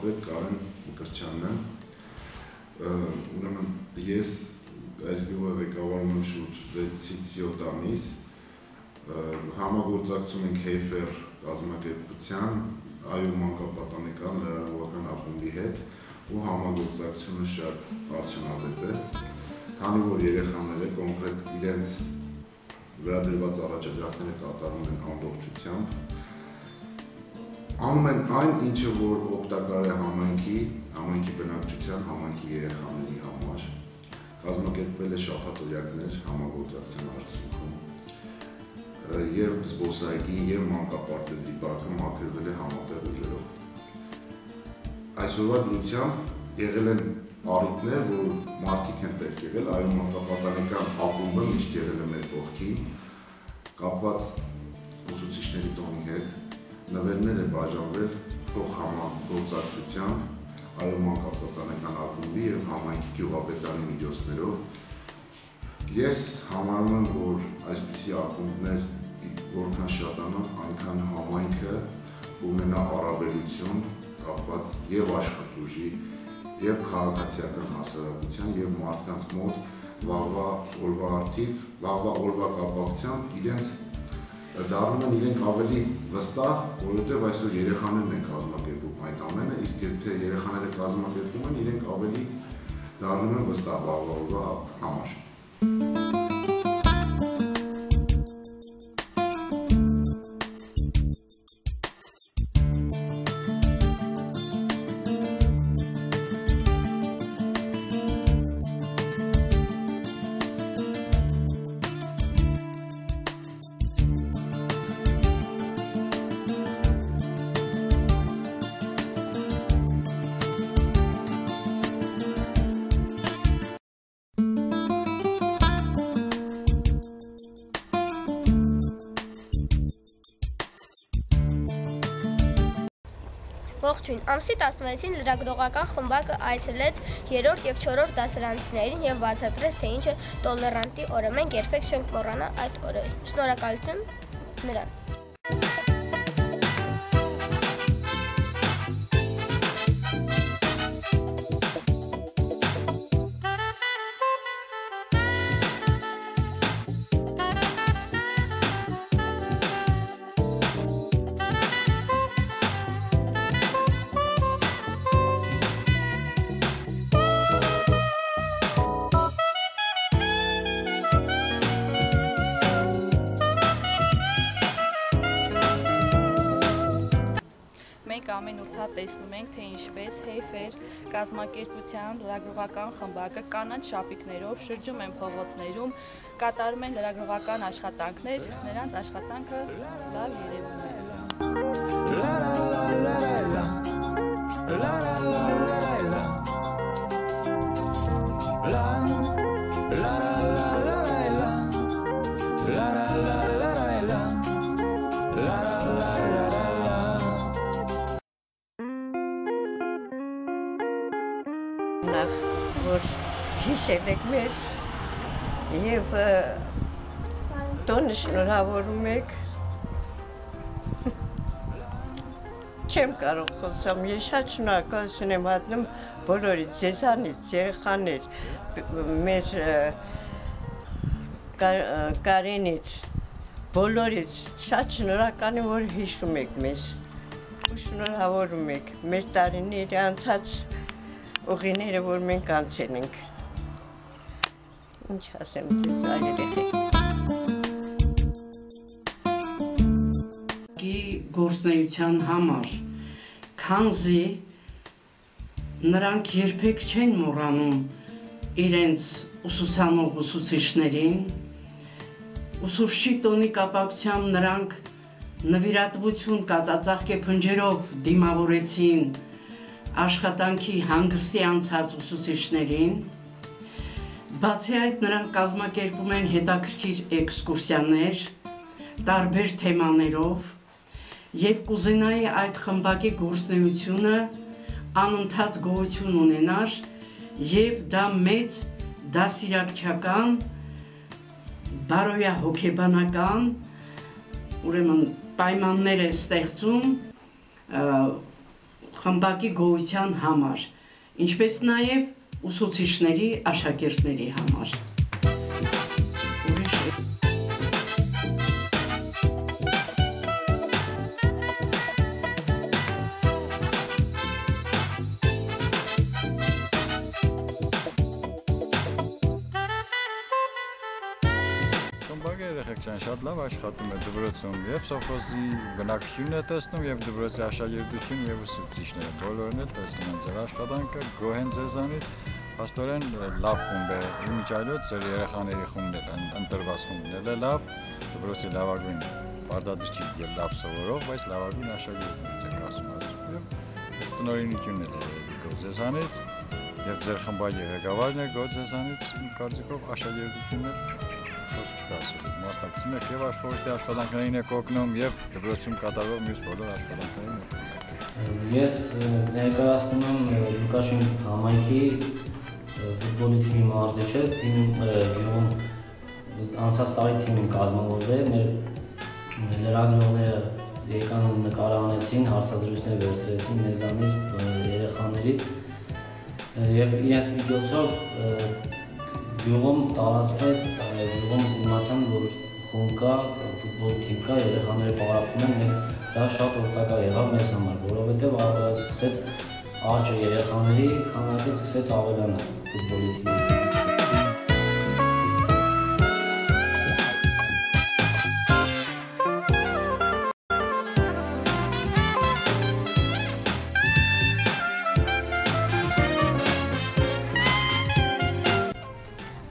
վարպետ Կարեն Մկրտչյանն եմ։ Ուրեմն ես այս գյուղը ղեկավարում եմ շուրջ 6-ից 7 ամիս, համագործակցում ենք Հեյֆեր կազմակերպության, Այո մանկապատանեկան լրագրողական ակումբի հետ ու համագործակցությունը շատ արդյունավետ է, քանի որ երեխաները կոնկրետ իրենց վերադրված առաջադրանքները կատարում են ամբողջությամբ, անում են այն, ինչը որ օգտակար է համայնքի բնակչության, համայնքի երեխաների համար, կազմակերպվել է շաբաթօրյակներ համագործակցության արդյունքում, եւ զբոսայգի եւ մանկապարտեզի բակը մաքրվել է համատեղ ուժերով։ Այսօրվա դրությամբ եղել են առիթներ, որ մարդիկ են պետք եղել, այո մանկապատանեկան ակումբը միշտ եղել է մեր կողքին, կապված ուսուցիչների տոնի հետ, նվերներ է բաժանվել փոխհամագործակցությամբ, այո մանկապատանեկան ակումբի եւ համայնքի գյուղապետարանի միջոցներով։ Ես համարում եմ, որ այսպիսի ակումբներ որքան շատանան, այնքան համայնքը ունենա առավելություն կապված եւ աշխատուժի, եւ քաղաքացիական հասարակության, եւ մարդկանց մոտ վաղվա օրվա կապակցությամբ իրենց դառնում են իրենք ավելի վստահ, որովհետեւ այսօր երեխաներն են կազմակերպում այդ ամենը, իսկ եթե երեխաները կազմակերպում են, իրենք ավելի դառնում են վստահ վաղվա օրվա համար։ Ողջույն, ամսի 16-ին լրագրողական խմբակը այցելեց 3-րդ եւ 4-րդ դասարանցիներին եւ բացատրեց, թե ինչ է տոլերանտի օրը։ Մենք երբեք չենք մոռանա այդ օրը։ Շնորհակալություն նրանց։ Մենք ամեն ուրբաթ տեսնում ենք, թե ինչպես Հեյֆեր կազմակերպության լրագրողական խմբակը կանաչ շապիկներով շրջում են փողոցներում, կատարում են լրագրողական աշխատանքներ, նրանց աշխատանքը լավ երևում է։ Որ հիշել եք մեզ և տոնը շնորհավորում եք, չեմ կարող խոսամ, ես շատ շնորհակալություն եմ հատնում բոլորից, ձեզանից, երեխաներ, մեր Կարենից, բոլորից, շատ շնորհակալ եմ, որ հիշում եք մեզ ու շնորհավորում եք մեր տարիների անցած ուղիները, որ մենք անցել ենք, ինչ ասեմ ձեզ այլ երեխեք։ Գործնեության համար, քանզի նրանք երբեք չեն մոռանում իրենց ուսուցանող ուսուցիչներին, ուսուցչի տոնի կապակցությամբ նրանք նվիրատվություն կատածաղկե փնջերով դիմավորեցին աշխատանքի հանգստի անցած ուսուցիչներին, բացի այդ նրանք կազմակերպում են հետաքրքիր էքսկուրսիաներ, տարբեր թեմաներով և կուզենայի այդ խմբակի գործունեությունը անընդհատ գոյություն ունենար և դա մեծ դասիրակչական, բարոյահոգեբանական ուրեմն պայմաններ է ստեղծում խմբակի գոյության համար, ինչպես նաև ուսուցիչների, աշակերտների համար։ Խմբակի երեխեքն շատ լավ աշխատում է դպրոցում եւ սովխոզի բնակչությունն է տեսնում եւ դպրոցի աշակերտությունն եւ ուսուցիչները բոլորն էլ տեսնում են ձեր աշխատանքը, գոհ են ձեզանից, փաստորեն լավ խումբ է, իմիջիայլոց ձեր երեխաների խումբն է, ընտրված խումբն է լավ, դպրոցի լավագույն բարդադրիչի եւ լավ սովորող, բայց լավագույն աշակերտներից եք ասում եւ տնօրինությունն է գոհ ձեզանից եւ ձեր խմբակի ղեկավարն է գոհ ձեզանից, կարծիքով աշակերտությունն մասնակցում եք եւ աշխորհի աշխատանքներին եք օգնում եւ դպրոցում կատարվող մյուս բոլոր աշխատանքներին օգնում։ Ես ներկայացնում եմ Լուկաշին համայնքի ֆուտբոլի թիմի մարզիչը, գյուղում անցած տարի թիմին կազմավորվել, մեր լրագրողները եկան նկարանեցին, հարցազրույցներ վերցրեցին մեզանից երեխաներից եւ իրենց միջոցով գյուղում տարածվեց, գյուղում իմացան, որ խումբ կա, ֆուտբոլի թիմ կա, երեխաները պարապում են եւ դա շատ օգտակար եղավ մեզ համար, որովհետեւ սկսեց աճը երեխաների քանակը սկսեց ավելանալ ֆուտբոլի թիմի։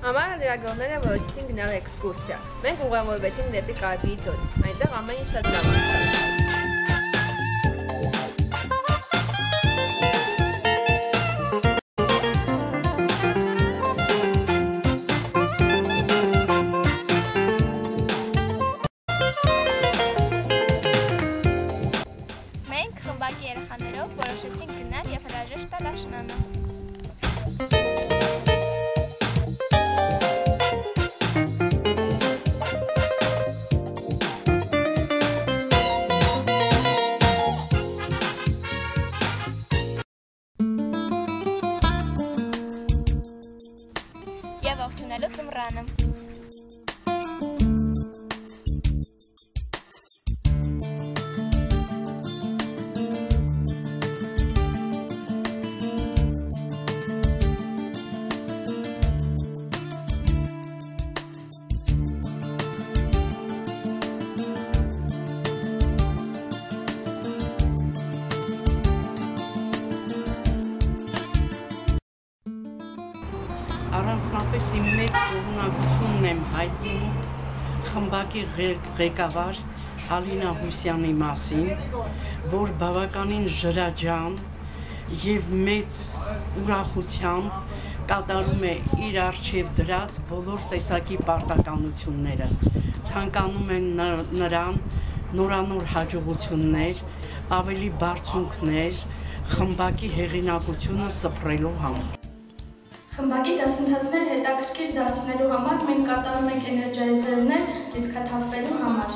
Համար լրագրողները որոշեցին գնալ էքսկուրսիա։ Մենք ուղևորվեցինք դեպի Կարպիի ձոր։ Այնտեղ ամեն ինչ շատ լավ անցավ։ Մենք խմբակի երեխաներով որոշեցինք գնալ եւ հրաժեշտ տալ աշնանը։ Եվ ողջունելու ծմռանը։ Առանձնապես իմ մեծ ողջունությունն եմ հայտնում խմբակի ղեկավար Ալինա Հուսյանի մասին, որ բավականին ժրաջան եւ մեծ ուրախությամբ կատարում է իր արժեվ դրած բոլոր տեսակի պարտականությունները։ Ցանկանում են նրան նորանոր հաջողություններ, ավելի բարձունքներ, խմբակի հեղինակությունը սփռելու համար։ Խմբակի դասընթացները հետաքրքիր դարձնելու համար մենք կատարում ենք էներգիայզերներ լիցքաթափվելու համար։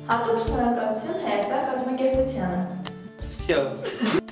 Հատուկ շնորհակալություն ՀԵՊ կազմակերպությանը։